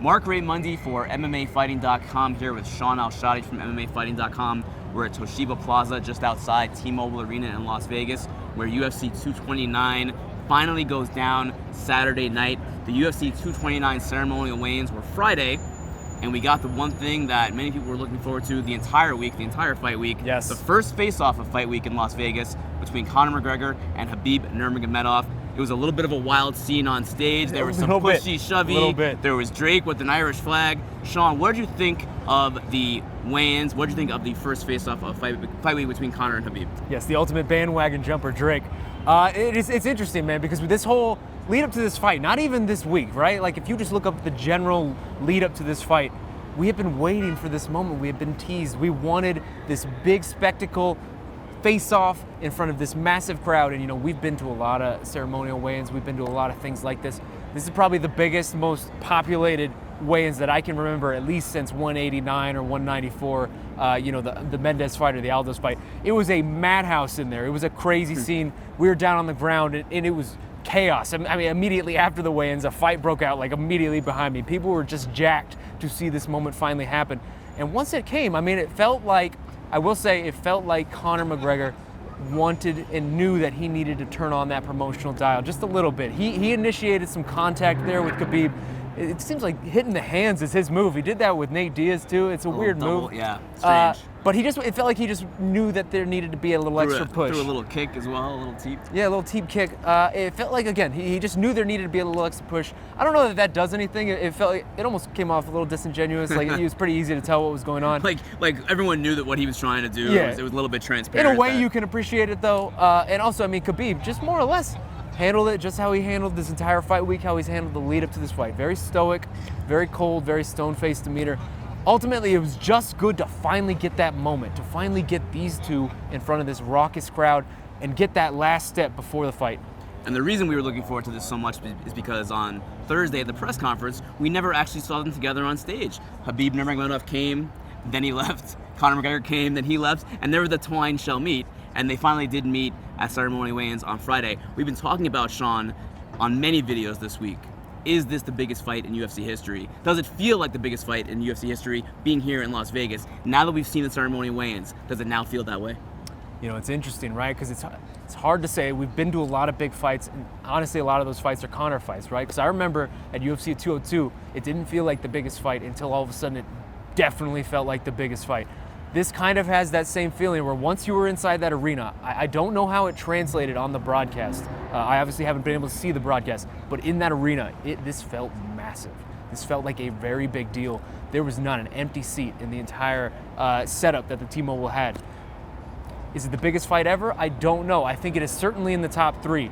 Marc Raimondi for MMAfighting.com here with Shaun Al-Shatti from MMAfighting.com. We're at Toshiba Plaza just outside T-Mobile Arena in Las Vegas, where UFC 229 finally goes down Saturday night. The UFC 229 ceremonial weigh-ins were Friday, and we got the one thing that many people were looking forward to the entire week, the entire fight week. Yes. The first face-off of fight week in Las Vegas between Conor McGregor and Khabib Nurmagomedov. It was a little bit of a wild scene on stage. There was some pushy, shovey. There was Derrick with an Irish flag. Shaun, what did you think of the weigh-ins? What did you think of the first face-off of fight week between Conor and Khabib? Yes, the ultimate bandwagon jumper, Derrick. It's interesting, man, because with this whole lead up to this fight, not even this week, right? Like, if you just look up the general lead up to this fight, we have been waiting for this moment. We have been teased. We wanted this big spectacle face-off in front of this massive crowd, and we've been to a lot of ceremonial weigh-ins. We've been to a lot of things like this. This is probably the biggest, most populated weigh-ins that I can remember, at least since 189 or 194. The Mendes fight or the Aldo's fight. It was a madhouse in there. It was a crazy scene. We were down on the ground, and it was chaos. I mean, immediately after the weigh-ins, a fight broke out, like immediately behind me. People were just jacked to see this moment finally happen. And once it came, I mean, it felt like Conor McGregor wanted and knew that he needed to turn on that promotional dial just a little bit. He initiated some contact there with Khabib. It seems like hitting the hands is his move. He did that with Nate Diaz too. It's a weird move. Yeah, strange. But it felt like he just knew that there needed to be a little extra push. Threw a little kick as well, a little teep. Yeah, a little teep kick. It felt like, again, he just knew there needed to be a little extra push. I don't know that does anything. It felt like it almost came off a little disingenuous. Like, it was pretty easy to tell what was going on. Like everyone knew that what he was trying to do. Yeah. It was a little bit transparent. In a way, you can appreciate it though. And also, I mean, Khabib just more or less handled it just how he handled this entire fight week, how he's handled the lead up to this fight. Very stoic, very cold, very stone-faced demeanor. Ultimately, it was just good to finally get that moment, to finally get these two in front of this raucous crowd and get that last step before the fight. And the reason we were looking forward to this so much is because on Thursday at the press conference, we never actually saw them together on stage. Khabib Nurmagomedov came, then he left. Conor McGregor came, then he left, and never the twine shall meet. And they finally did meet at ceremonial weigh-ins on Friday. We've been talking about Shaun on many videos this week. Is this the biggest fight in UFC history? Does it feel like the biggest fight in UFC history being here in Las Vegas? Now that we've seen the ceremonial weigh-ins, does it now feel that way? It's interesting, right? Because it's hard to say. We've been to a lot of big fights, and honestly, a lot of those fights are Conor fights, right? Because I remember at UFC 202, it didn't feel like the biggest fight until all of a sudden it definitely felt like the biggest fight. This kind of has that same feeling where once you were inside that arena, I don't know how it translated on the broadcast. I obviously haven't been able to see the broadcast, but in that arena, this felt massive. This felt like a very big deal. There was not an empty seat in the entire setup that the T-Mobile had. Is it the biggest fight ever? I don't know. I think it is certainly in the top three.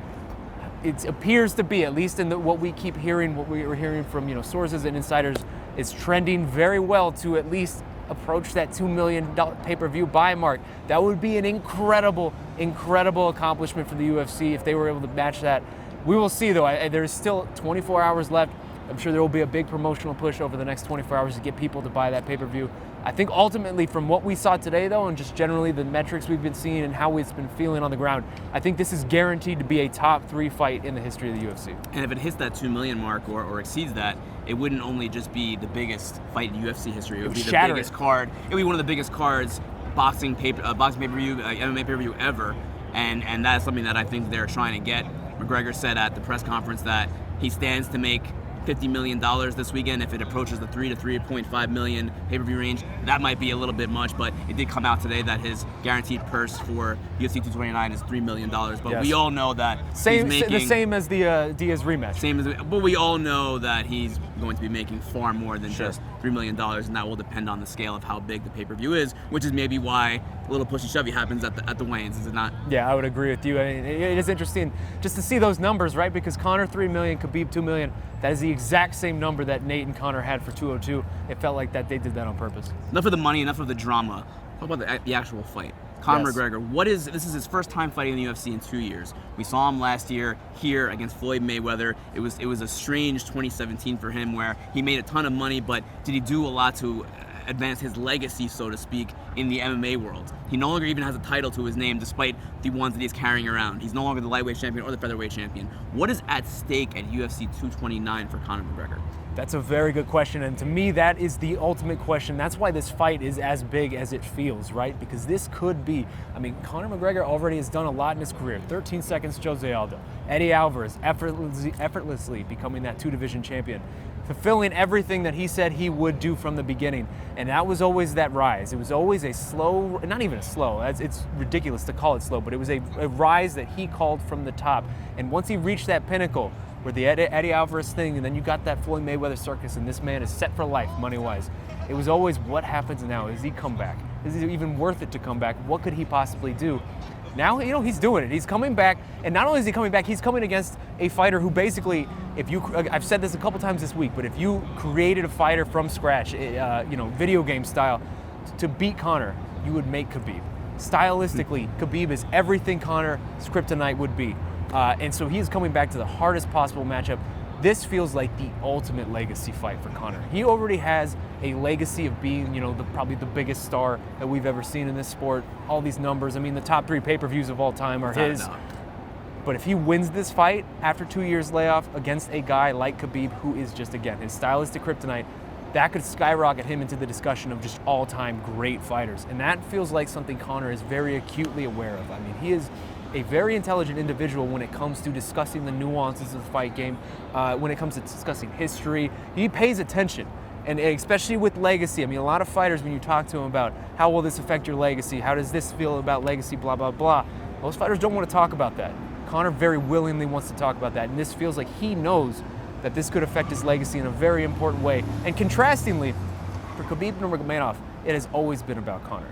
It appears to be, at least in what we keep hearing, what we were hearing from sources and insiders, it's trending very well to at least approach that $2 million pay-per-view buy mark. That would be an incredible, incredible accomplishment for the UFC if they were able to match that. We will see, though. There's still 24 hours left. I'm sure there will be a big promotional push over the next 24 hours to get people to buy that pay-per-view. I think ultimately, from what we saw today, though, and just generally the metrics we've been seeing and how it's been feeling on the ground, I think this is guaranteed to be a top 3 fight in the history of the UFC. And if it hits that 2 million mark or exceeds that, it wouldn't only just be the biggest fight in UFC history. It would be the biggest card. It would be one of the biggest cards, boxing pay-per-view, MMA pay-per-view ever. And that's something that I think they're trying to get. McGregor said at the press conference that he stands to make $50 million this weekend. If it approaches the 3 to 3.5 million pay-per-view range, that might be a little bit much, but it did come out today that his guaranteed purse for UFC 229 is $3 million. But yes, we all know that he's making the same as the Diaz rematch. But we all know that he's going to be making far more than just $3 million, and that will depend on the scale of how big the pay-per-view is, which is maybe why a little pushy-shovey happens at the weigh-ins, is it not? Yeah, I would agree with you. I mean, it is interesting just to see those numbers, right? Because Conor $3 million, Khabib $2 million. That is the exact same number that Nate and Conor had for 202. It felt like that they did that on purpose. Enough of the money, enough of the drama. Talk about the actual fight. Conor McGregor, this is his first time fighting in the UFC in 2 years. We saw him last year here against Floyd Mayweather. It was a strange 2017 for him where he made a ton of money, but did he do a lot to advance his legacy, so to speak, in the MMA world? He no longer even has a title to his name, despite the ones that he's carrying around. He's no longer the lightweight champion or the featherweight champion. What is at stake at UFC 229 for Conor McGregor? That's a very good question, and to me, that is the ultimate question. That's why this fight is as big as it feels, right? Because this could be, I mean, Conor McGregor already has done a lot in his career. 13 seconds, Jose Aldo. Eddie Alvarez effortlessly becoming that two-division champion, fulfilling everything that he said he would do from the beginning. And that was always that rise. It was always a slow, not even a slow, it's ridiculous to call it slow, but it was a rise that he called from the top. And once he reached that pinnacle, where the Eddie Alvarez thing, and then you got that Floyd Mayweather circus, and this man is set for life, money-wise. It was always, what happens now? Does he come back? Is it even worth it to come back? What could he possibly do? Now, you know, he's doing it. He's coming back, and not only is he coming back, he's coming against a fighter who basically, I've said this a couple times this week, but if you created a fighter from scratch, video game style, to beat Conor, you would make Khabib. Stylistically, Khabib is everything Conor's kryptonite would be. And so he is coming back to the hardest possible matchup. This feels like the ultimate legacy fight for Conor. He already has a legacy of being, probably the biggest star that we've ever seen in this sport. All these numbers, I mean, the top 3 pay-per-views of all time are his. But if he wins this fight after 2 years layoff against a guy like Khabib, who is just, again, his stylistic kryptonite, that could skyrocket him into the discussion of just all-time great fighters. And that feels like something Conor is very acutely aware of. I mean, he is a very intelligent individual when it comes to discussing the nuances of the fight game, when it comes to discussing history. He pays attention, and especially with legacy. I mean, a lot of fighters, when you talk to them about how will this affect your legacy, how does this feel about legacy, blah, blah, blah, most fighters don't want to talk about that. Conor very willingly wants to talk about that, and this feels like he knows that this could affect his legacy in a very important way. And contrastingly, for Khabib Nurmagomedov, it has always been about Conor.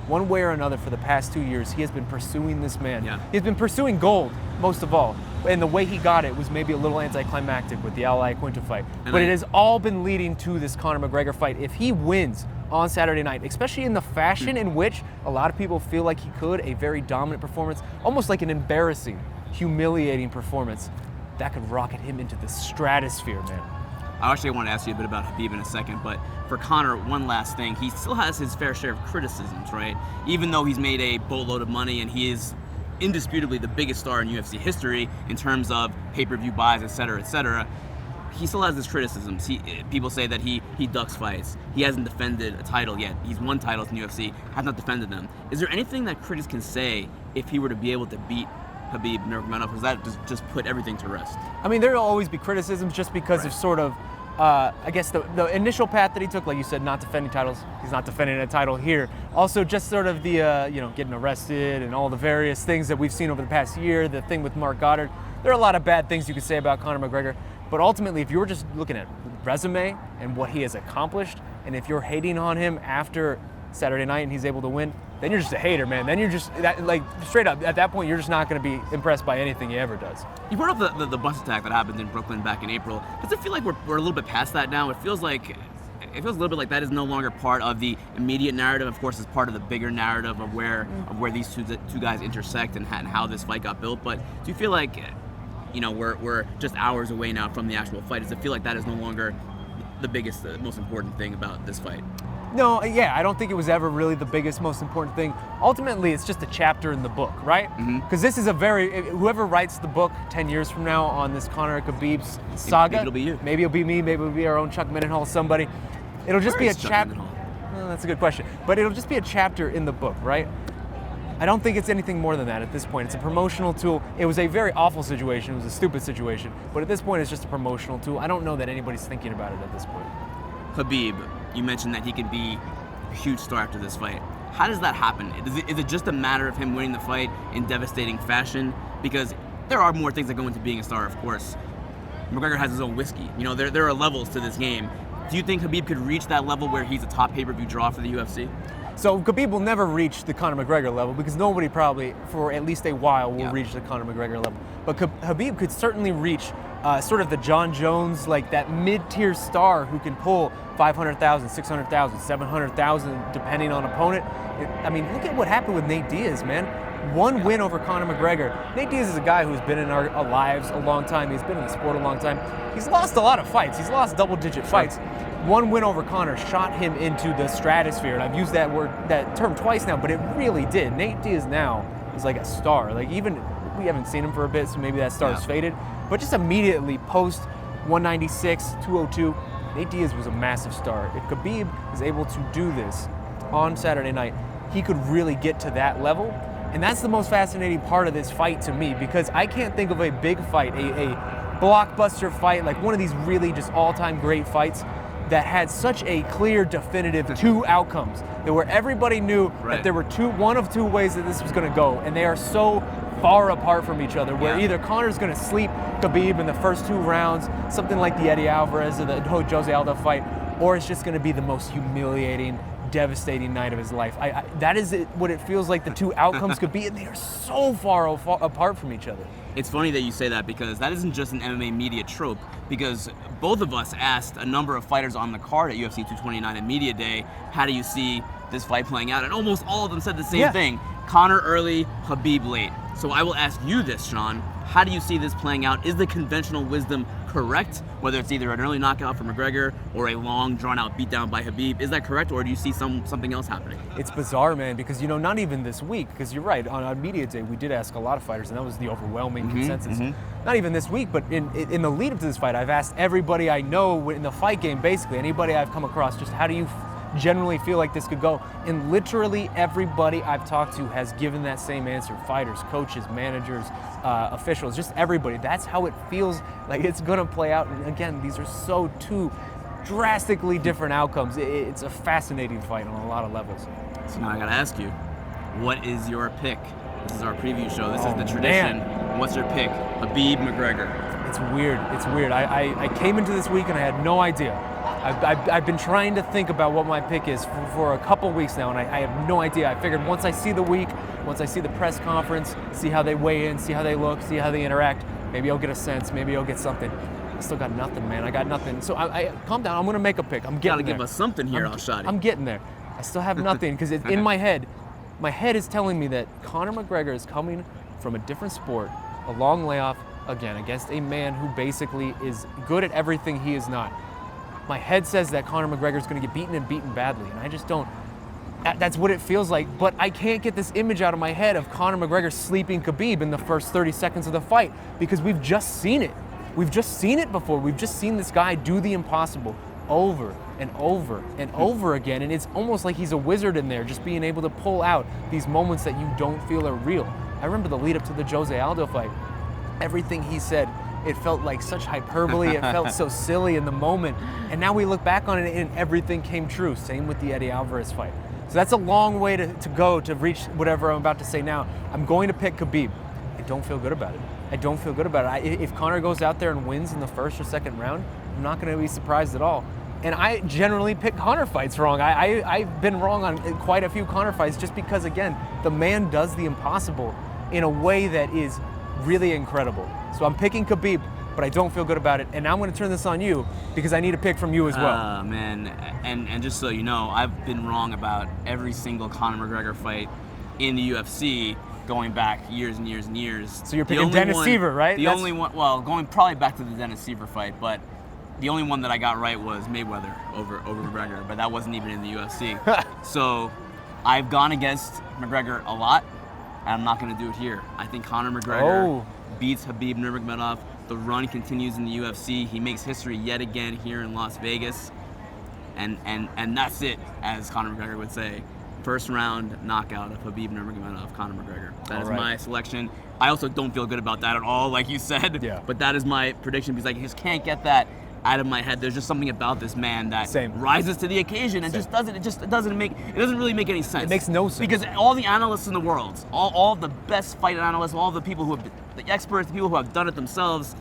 One way or another, for the past 2 years, he has been pursuing this man. Yeah. He's been pursuing gold, most of all. And the way he got it was maybe a little anticlimactic with the Al Quinta fight. But it has all been leading to this Conor McGregor fight. If he wins on Saturday night, especially in the fashion in which a lot of people feel like he could, a very dominant performance, almost like an embarrassing, humiliating performance, that could rocket him into the stratosphere, man. I actually want to ask you a bit about Khabib in a second, but for Conor, one last thing. He still has his fair share of criticisms, right? Even though he's made a boatload of money and he is indisputably the biggest star in UFC history in terms of pay-per-view buys, et cetera, he still has his criticisms. People say that he ducks fights. He hasn't defended a title yet. He's won titles in UFC, has not defended them. Is there anything that critics can say if he were to be able to beat Khabib Nurmagomedov? Does that just put everything to rest? I mean, there will always be criticisms just because of sort of, I guess, the initial path that he took, like you said, not defending titles. He's not defending a title here. Also, just sort of the, getting arrested and all the various things that we've seen over the past year, the thing with Marc Goddard. There are a lot of bad things you could say about Conor McGregor, but ultimately, if you were just looking at resume and what he has accomplished, and if you're hating on him after Saturday night and he's able to win, then you're just a hater, man. Then you're just, straight up, at that point, you're just not going to be impressed by anything he ever does. You brought up the bus attack that happened in Brooklyn back in April. Does it feel like we're a little bit past that now? It feels a little bit like that is no longer part of the immediate narrative. Of course, it's part of the bigger narrative of where these two guys intersect and how this fight got built. But do you feel like, we're just hours away now from the actual fight? Does it feel like that is no longer the most important thing about this fight? No, I don't think it was ever really the biggest, most important thing. Ultimately, it's just a chapter in the book, right? Because this is whoever writes the book 10 years from now on this Conor Khabib saga, maybe it'll be you. Maybe it'll be me, maybe it'll be our own Chuck Mindenhall, somebody. It'll just be a chapter. Well, that's a good question. But it'll just be a chapter in the book, right? I don't think it's anything more than that at this point. It's a promotional tool. It was a very awful situation. It was a stupid situation. But at this point, it's just a promotional tool. I don't know that anybody's thinking about it at this point. Khabib, you mentioned that he could be a huge star after this fight. How does that happen? Is it just a matter of him winning the fight in devastating fashion? Because there are more things that go into being a star, of course. McGregor has his own whiskey. There are levels to this game. Do you think Khabib could reach that level where he's a top pay-per-view draw for the UFC? So Khabib will never reach the Conor McGregor level because nobody probably, for at least a while, will reach the Conor McGregor level. But Khabib could certainly reach sort of the John Jones, like that mid-tier star who can pull 500,000, 600,000, 700,000, depending on opponent. Look at what happened with Nate Diaz, man. One win over Conor McGregor. Nate Diaz is a guy who's been in our lives a long time. He's been in the sport a long time. He's lost a lot of fights. He's lost double-digit fights. one win over Conor shot him into the stratosphere, and I've used that term twice now, but it really did. Nate Diaz now is like a star. Like, even we haven't seen him for a bit, so maybe that star's faded, but just immediately post 196, 202, Nate Diaz was a massive star. If Khabib is able to do this on Saturday night, he could really get to that level. And that's the most fascinating part of this fight to me, because I can't think of a big fight, a blockbuster fight, like one of these really just all-time great fights that had such a clear, definitive two outcomes, that where everybody knew that there were one of two ways that this was going to go, and they are so far apart from each other, where either Conor's going to sleep Khabib in the first 2 rounds, something like the Eddie Alvarez or the Jose Aldo fight, or it's just going to be the most humiliating, devastating night of his life. That is what it feels like the two outcomes could be, and they are so far apart from each other. It's funny that you say that, because that isn't just an MMA media trope, because both of us asked a number of fighters on the card at UFC 229 at Media Day, how do you see this fight playing out? And almost all of them said the same thing. Conor early, Khabib late. So I will ask you this, Shaun. How do you see this playing out? Is the conventional wisdom correct? Whether it's either an early knockout for McGregor or a long, drawn-out beatdown by Khabib, is that correct, or do you see something else happening? It's bizarre, man, because, not even this week, because you're right, on Media Day, we did ask a lot of fighters, and that was the overwhelming consensus. Not even this week, but in the lead-up to this fight, I've asked everybody I know in the fight game, basically, anybody I've come across, just how do you generally feel like this could go? And literally everybody I've talked to has given that same answer. Fighters, coaches, managers, officials, just everybody. That's how it feels like it's going to play out. And again, these are two drastically different outcomes. It's a fascinating fight on a lot of levels. So now I got to ask you, what is your pick? This is our preview show. This is the tradition. Man. What's your pick? Khabib, McGregor. It's weird. I came into this week and I had no idea. I've been trying to think about what my pick is for a couple weeks now, and I have no idea. I figured once I see the week, once I see the press conference, see how they weigh in, see how they look, see how they interact, maybe I'll get a sense, maybe I'll get something. I still got nothing, man. I got nothing. So I calm down. I'm going to make a pick. I'm getting there. Gotta give us something here, Al-Shatti. I'm getting there. I still have nothing, because it's in my head. My head is telling me that Conor McGregor is coming from a different sport, a long layoff, again, against a man who basically is good at everything he is not. My head says that Conor McGregor is going to get beaten and beaten badly, and I just don't. That's what it feels like, but I can't get this image out of my head of Conor McGregor sleeping Khabib in the first 30 seconds of the fight, because we've just seen it. We've just seen it before. We've just seen this guy do the impossible over and over and over again, and it's almost like he's a wizard in there, just being able to pull out these moments that you don't feel are real. I remember the lead up to the Jose Aldo fight. Everything he said, it felt like such hyperbole. It felt so silly in the moment. And now we look back on it and everything came true. Same with the Eddie Alvarez fight. So that's a long way to go to reach whatever I'm about to say now. I'm going to pick Khabib. I don't feel good about it. If Conor goes out there and wins in the first or second round, I'm not going to be surprised at all. And I generally pick Conor fights wrong. I've been wrong on quite a few Conor fights just because, again, the man does the impossible in a way that is really incredible. So I'm picking Khabib, but I don't feel good about it. And now I'm going to turn this on you because I need a pick from you as well. Man, and just so you know, I've been wrong about every single Conor McGregor fight in the UFC going back years and years and years. So you're picking Dennis Seaver, right? Only one, well, going probably back to the Dennis Seaver fight, but the only one that I got right was Mayweather over McGregor, but that wasn't even in the UFC. So I've gone against McGregor a lot, and I'm not going to do it here. I think Conor McGregor beats Khabib Nurmagomedov. The run continues in the UFC. He makes history yet again here in Las Vegas. And that's it, as Conor McGregor would say. First round knockout of Khabib Nurmagomedov, Conor McGregor. That is my selection. I also don't feel good about that at all, like you said. Yeah. But that is my prediction because I just can't get that out of my head. There's just something about this man that rises to the occasion and just doesn't. It doesn't really make any sense. It makes no sense because all the analysts in the world, all the best fight analysts, all the people who have the experts, the people who have done it themselves,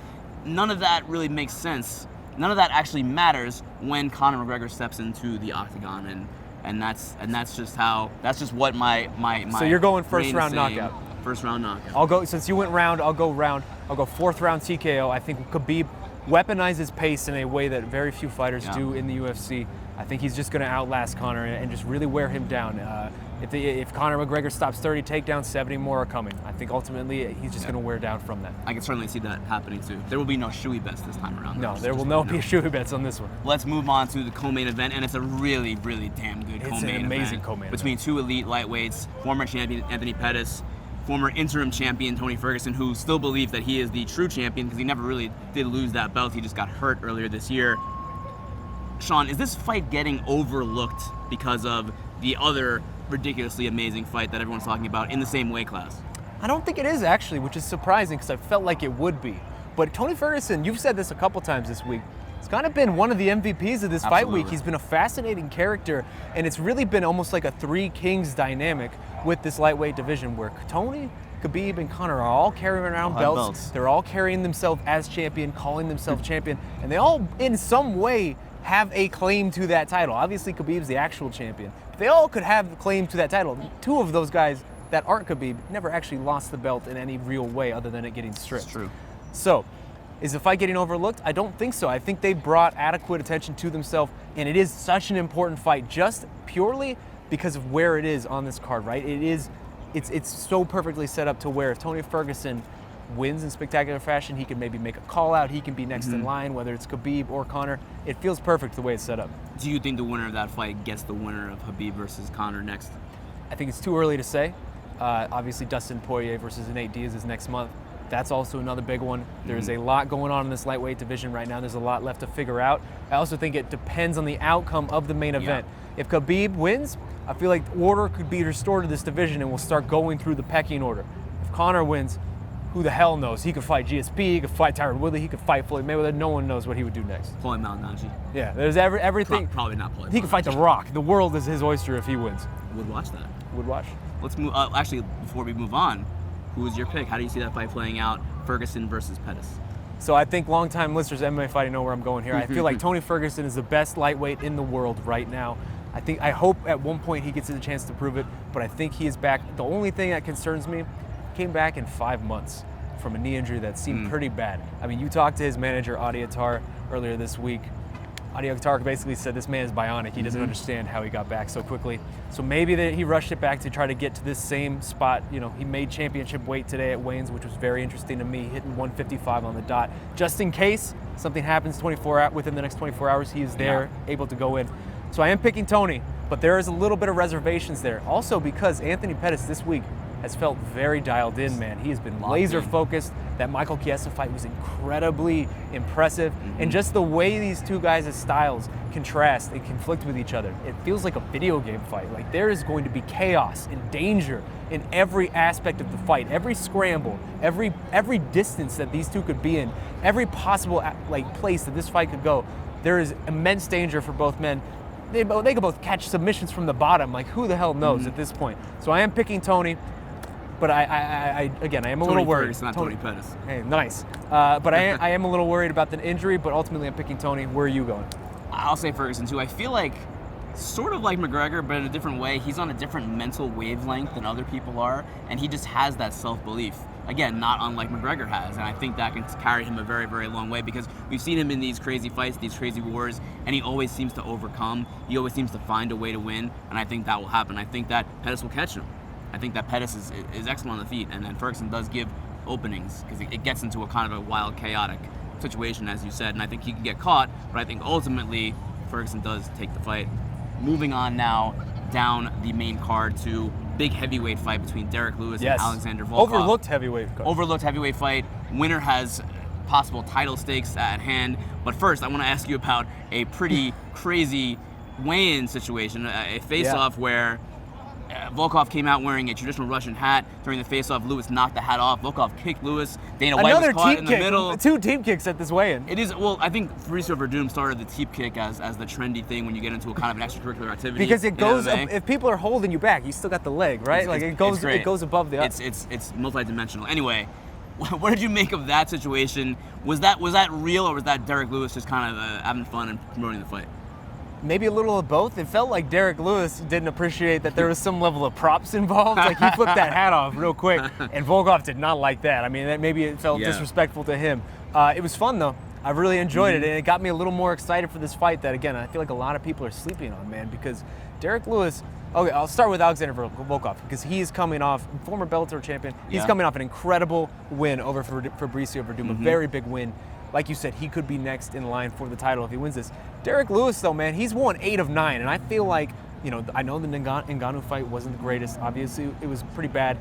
none of that really makes sense. None of that actually matters when Conor McGregor steps into the octagon, and that's just what my So you're going first round knockout. First round knockout. I'll go, since you went round, I'll go round. I'll go fourth round TKO. I think Khabib weaponizes pace in a way that very few fighters do in the UFC. I think he's just going to outlast Conor and just really wear him down. If Conor McGregor stops 30 takedowns, 70 more are coming. I think ultimately he's just going to wear down from that. I can certainly see that happening too. There will be no shoey bets this time around. No, there will not be shoey bets on this one. Let's move on to the co-main event, and it's a really, really damn good co-main event. It's an amazing co-main event. Between two elite lightweights, former champion Anthony Pettis, former interim champion Tony Ferguson, who still believes that he is the true champion because he never really did lose that belt. He just got hurt earlier this year. Shaun, is this fight getting overlooked because of the other ridiculously amazing fight that everyone's talking about in the same weight class? I don't think it is, actually, which is surprising because I felt like it would be. But Tony Ferguson, you've said this a couple times this week, he's kind of been one of the MVPs of this fight week. He's been a fascinating character, and it's really been almost like a three kings dynamic with this lightweight division where Tony, Khabib, and Conor are all carrying around belts. They're all carrying themselves as champion, calling themselves champion, and they all, in some way, have a claim to that title. Obviously, Khabib's the actual champion. But they all could have a claim to that title. Two of those guys that aren't Khabib never actually lost the belt in any real way other than it getting stripped. It's true. So, is the fight getting overlooked? I don't think so. I think they brought adequate attention to themselves, and it is such an important fight just purely because of where it is on this card, right? It's so perfectly set up to where if Tony Ferguson wins in spectacular fashion, he can maybe make a call out, he can be next in line, whether it's Khabib or Conor. It feels perfect the way it's set up. Do you think the winner of that fight gets the winner of Khabib versus Conor next? I think it's too early to say. Obviously, Dustin Poirier versus Nate Diaz is next month. That's also another big one. There's a lot going on in this lightweight division right now. There's a lot left to figure out. I also think it depends on the outcome of the main event. If Khabib wins, I feel like order could be restored to this division and we'll start going through the pecking order. If Conor wins, who the hell knows? He could fight GSP, he could fight Tyron Woodley, he could fight Floyd Mayweather. No one knows what he would do next. Floyd Malignaggi. Yeah, there's everything. Probably not Floyd. He could fight The Rock. The world is his oyster if he wins. Would watch that. Would watch. Let's move. Actually, before we move on, who is your pick? How do you see that fight playing out? Ferguson versus Pettis. So I think longtime listeners of MMA Fighting know where I'm going here. I feel like Tony Ferguson is the best lightweight in the world right now. I hope at one point he gets a chance to prove it, but I think he is back. The only thing that concerns me, came back in 5 months from a knee injury that seemed pretty bad. I mean, you talked to his manager, Adi Attar, earlier this week. Adi Attar basically said this man is bionic. He doesn't understand how he got back so quickly. So maybe he rushed it back to try to get to this same spot. You know, he made championship weight today at Wayne's, which was very interesting to me, hitting 155 on the dot. Just in case something happens within the next 24 hours, he is there, able to go in. So I am picking Tony, but there is a little bit of reservations there. Also because Anthony Pettis this week has felt very dialed in, man. He has been laser focused. That Michael Chiesa fight was incredibly impressive. And just the way these two guys' styles contrast and conflict with each other, it feels like a video game fight. Like there is going to be chaos and danger in every aspect of the fight, every scramble, every distance that these two could be in, every possible place that this fight could go. There is immense danger for both men. They could both catch submissions from the bottom. Like who the hell knows at this point? So I am picking Tony. But I am a little worried. Ferguson, not Tony Pettis. Hey, nice. But I am a little worried about the injury, but ultimately I'm picking Tony. Where are you going? I'll say Ferguson too. I feel like, sort of like McGregor, but in a different way, he's on a different mental wavelength than other people are, and he just has that self-belief. Again, not unlike McGregor has, and I think that can carry him a very, very long way because we've seen him in these crazy fights, these crazy wars, and he always seems to overcome. He always seems to find a way to win, and I think that will happen. I think that Pettis will catch him. I think that Pettis is excellent on the feet, and then Ferguson does give openings because it gets into a kind of a wild, chaotic situation, as you said, and I think he can get caught, but I think ultimately Ferguson does take the fight. Moving on now down the main card to big heavyweight fight between Derrick Lewis and Alexander Volkov. Overlooked heavyweight card. Overlooked heavyweight fight. Winner has possible title stakes at hand, but first I want to ask you about a pretty crazy weigh-in situation, a face-off where Volkov came out wearing a traditional Russian hat. During the face-off, Lewis knocked the hat off. Volkov kicked Lewis. Dana White was caught in the middle. Two team kicks at this weigh-in. It is, well, I think Fabricio Verdum started the teep kick as the trendy thing when you get into a kind of an extracurricular activity. Because it goes, if people are holding you back, you still got the leg, right? It goes above the. It's multidimensional. Anyway, what did you make of that situation? Was that real, or was that Derrick Lewis just kind of having fun and promoting the fight? Maybe a little of both. It felt like Derrick Lewis didn't appreciate that there was some level of props involved. Like he flipped that hat off real quick, and Volkov did not like that. I mean, maybe it felt disrespectful to him. It was fun though. I really enjoyed it, and it got me a little more excited for this fight that, again, I feel like a lot of people are sleeping on, man, because Derrick Lewis, okay, I'll start with Alexander Volkov, because he's coming off, former Bellator champion, he's coming off an incredible win over Fabricio Verdum, a very big win. Like you said, he could be next in line for the title if he wins this. Derrick Lewis, though, man, he's won 8 of 9, and I feel like, you know, I know the Ngannou fight wasn't the greatest. Obviously, it was pretty bad.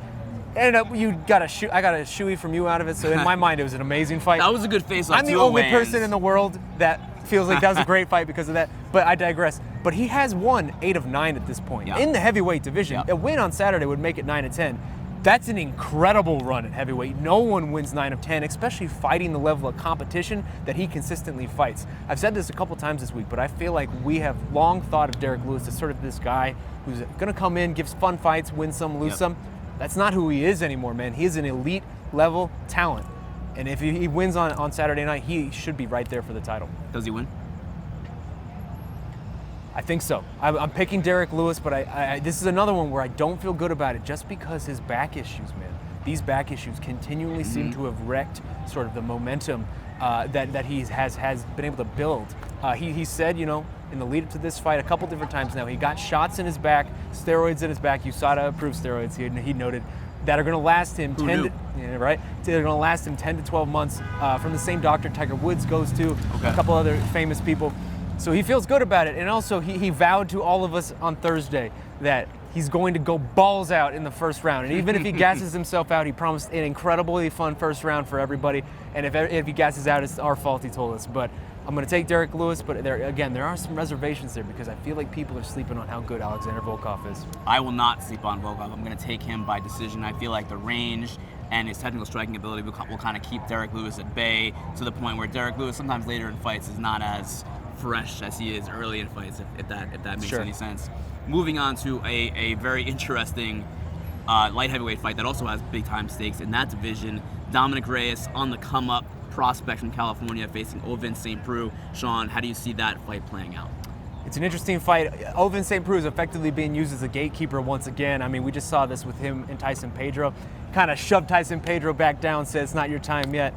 And I got a shoey from you out of it, so in my mind, it was an amazing fight. That was a good face-off. I'm the only person in the world that feels like that was a great fight because of that, but I digress. But he has won 8 of 9 at this point in the heavyweight division. A win on Saturday would make it 9 of 10. That's an incredible run at heavyweight. No one wins 9 of 10, especially fighting the level of competition that he consistently fights. I've said this a couple times this week, but I feel like we have long thought of Derrick Lewis as sort of this guy who's going to come in, gives fun fights, win some, lose some. That's not who he is anymore, man. He is an elite level talent. And if he wins on Saturday night, he should be right there for the title. Does he win? I think so. I'm picking Derrick Lewis, but this is another one where I don't feel good about it just because his back issues, man. These back issues continually seem to have wrecked sort of the momentum that he has been able to build. He said, you know, in the lead up to this fight a couple different times now, he got shots in his back, steroids in his back, USADA approved steroids, he noted, that are going to last him 10 to 12 months from the same doctor Tiger Woods goes to, a couple other famous people. So he feels good about it. And also he vowed to all of us on Thursday that he's going to go balls out in the first round. And even if he gasses himself out, he promised an incredibly fun first round for everybody. And if he gasses out, it's our fault, he told us. But I'm going to take Derrick Lewis, but there are some reservations there because I feel like people are sleeping on how good Alexander Volkov is. I will not sleep on Volkov. I'm going to take him by decision. I feel like the range and his technical striking ability will kind of keep Derrick Lewis at bay to the point where Derrick Lewis sometimes later in fights is not as fresh as he is early in fights, if that makes any sense. Moving on to a very interesting light heavyweight fight that also has big time stakes in that division. Dominic Reyes on the come up, prospect from California facing Ovince StPreux. Shaun, how do you see that fight playing out? It's an interesting fight. Ovince StPreux is effectively being used as a gatekeeper once again. I mean, we just saw this with him and Tyson Pedro. Kind of shoved Tyson Pedro back down, said it's not your time yet.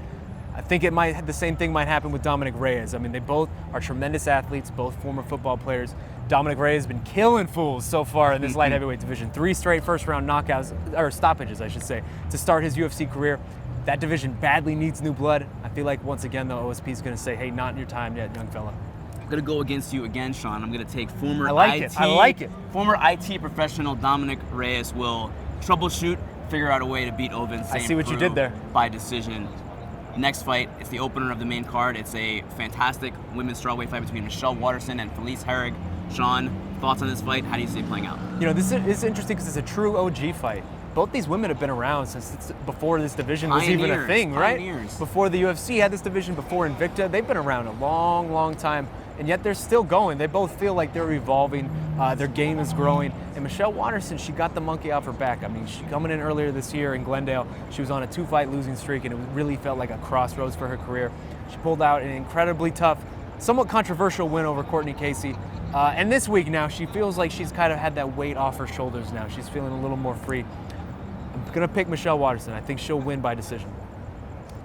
I think the same thing might happen with Dominic Reyes. I mean, they both are tremendous athletes, both former football players. Dominic Reyes has been killing fools so far in this light heavyweight division. 3 straight first-round knockouts, or stoppages, I should say, to start his UFC career. That division badly needs new blood. I feel like, once again, the OSP is going to say, hey, not your time yet, young fella. I'm going to go against you again, Shaun. I'm going to take former Former IT professional Dominic Reyes will troubleshoot, figure out a way to beat Ovince StPreux. I see what you did there. By decision. Next fight, it's the opener of the main card. It's a fantastic women's strawweight fight between Michelle Waterson and Felice Herrig. Shaun, thoughts on this fight? How do you see it playing out? You know, this is interesting because it's a true OG fight. Both these women have been around since before this division was even a thing, right? Before the UFC had this division, before Invicta, they've been around a long, long time, and yet they're still going. They both feel like they're evolving. Their game is growing. And Michelle Waterson, she got the monkey off her back. I mean, she coming in earlier this year in Glendale, she was on a 2-fight losing streak, and it really felt like a crossroads for her career. She pulled out an incredibly tough, somewhat controversial win over Courtney Casey. And this week now, she feels like she's kind of had that weight off her shoulders now. She's feeling a little more free. I'm going to pick Michelle Waterson. I think she'll win by decision.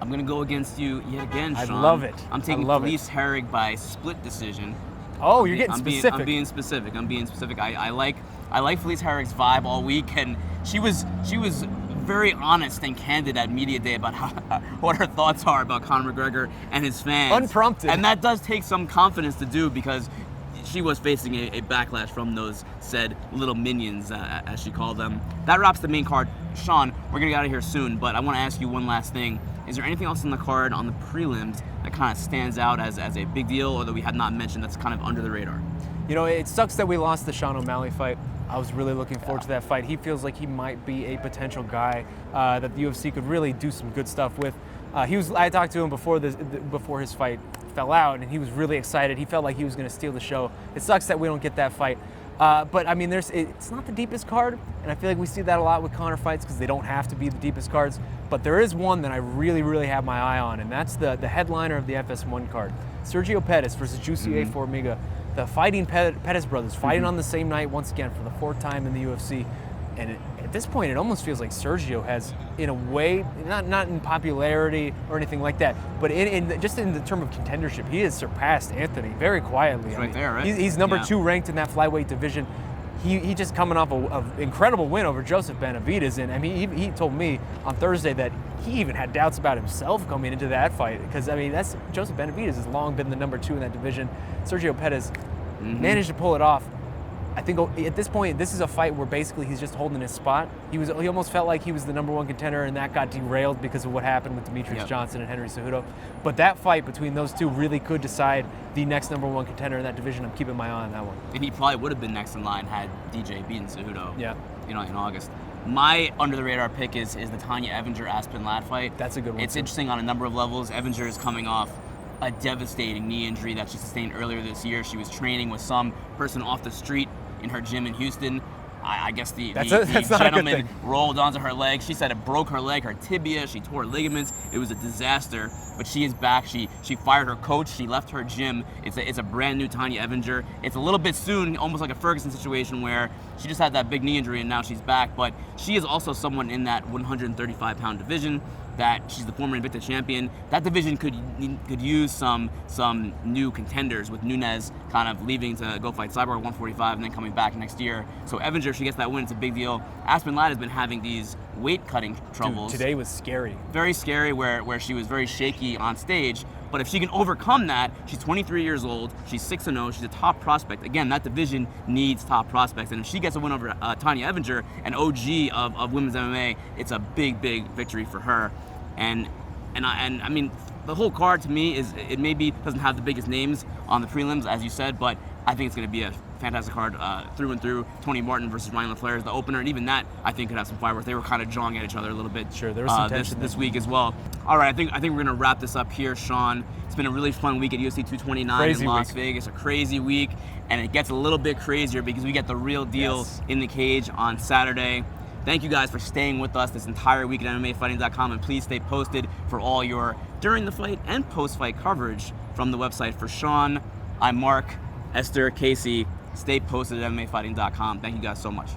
I'm going to go against you yet again, Shaun. I love it. I'm taking Felice Herrig by split decision. Oh, you're getting specific. I'm being specific. I like Felice Herrig's vibe all week, and she was very honest and candid at media day about what her thoughts are about Conor McGregor and his fans. Unprompted. And that does take some confidence to do because she was facing a backlash from those said little minions, as she called them. That wraps the main card. Shaun, we're going to get out of here soon, but I want to ask you one last thing. Is there anything else in the card on the prelims that kind of stands out as a big deal or that we had not mentioned that's kind of under the radar? You know, it sucks that we lost the Shaun O'Malley fight. I was really looking forward to that fight. He feels like he might be a potential guy that the UFC could really do some good stuff with. I talked to him before his fight fell out, and he was really excited. He felt like he was going to steal the show. It sucks that we don't get that fight. But I mean, it's not the deepest card, and I feel like we see that a lot with Conor fights because they don't have to be the deepest cards. But there is one that I really, really have my eye on, and that's the headliner of the FS1 card. Sergio Pettis versus Juicy A. Formiga. The fighting Pettis brothers fighting on the same night once again for the 4th time in the UFC. And at this point, it almost feels like Sergio has, in a way, not in popularity or anything like that, but just in the term of contendership, he has surpassed Anthony very quietly. He's right there, right? He's number 2 ranked in that flyweight division. He just coming off an incredible win over Joseph Benavidez, and I mean, he told me on Thursday that he even had doubts about himself coming into that fight, because I mean, that's Joseph Benavidez has long been the number 2 in that division. Sergio Pettis managed to pull it off. I think at this point, this is a fight where basically he's just holding his spot. He almost felt like he was the number 1 contender, and that got derailed because of what happened with Demetrius Johnson and Henry Cejudo. But that fight between those two really could decide the next number 1 contender in that division. I'm keeping my eye on that one. And he probably would have been next in line had DJ beaten Cejudo. Yeah. In August. My under the radar pick is the Tanya Evinger-Aspen Ladd fight. That's a good one. It's interesting on a number of levels. Evinger is coming off a devastating knee injury that she sustained earlier this year. She was training with some person off the street in her gym in Houston. I guess the gentleman rolled onto her leg. She said it broke her leg, her tibia. She tore ligaments. It was a disaster. But she is back. She fired her coach. She left her gym. It's a brand new Tanya Evinger. It's a little bit soon, almost like a Ferguson situation where she just had that big knee injury and now she's back. But she is also someone in that 135-pound division that she's the former Invicta champion. That division could use some new contenders, with Nunes kind of leaving to go fight Cyborg 145 and then coming back next year. So Evinger, if she gets that win, it's a big deal. Aspen Ladd has been having these weight cutting troubles. Dude, today was scary. Very scary, where she was very shaky on stage. But if she can overcome that, she's 23 years old, she's 6-0, she's a top prospect. Again, that division needs top prospects. And if she gets a win over Tanya Evinger, an OG of women's MMA, it's a big, big victory for her. And I mean, the whole card to me it maybe doesn't have the biggest names on the prelims, as you said, but I think it's going to be a fantastic card through and through. Tony Martin versus Ryan LaFleur is the opener, and even that I think could have some fireworks. They were kind of jawing at each other a little bit. Sure, there was some tension this week as well. All right, I think we're going to wrap this up here, Shaun. It's been a really fun week at UFC 229 in Las Vegas. A crazy week, and it gets a little bit crazier because we get the real deal in the cage on Saturday. Thank you guys for staying with us this entire week at MMAfighting.com, and please stay posted for all your during the fight and post-fight coverage from the website. For Shaun, I'm Marc, Esther, Casey. Stay posted at MMAfighting.com. Thank you guys so much.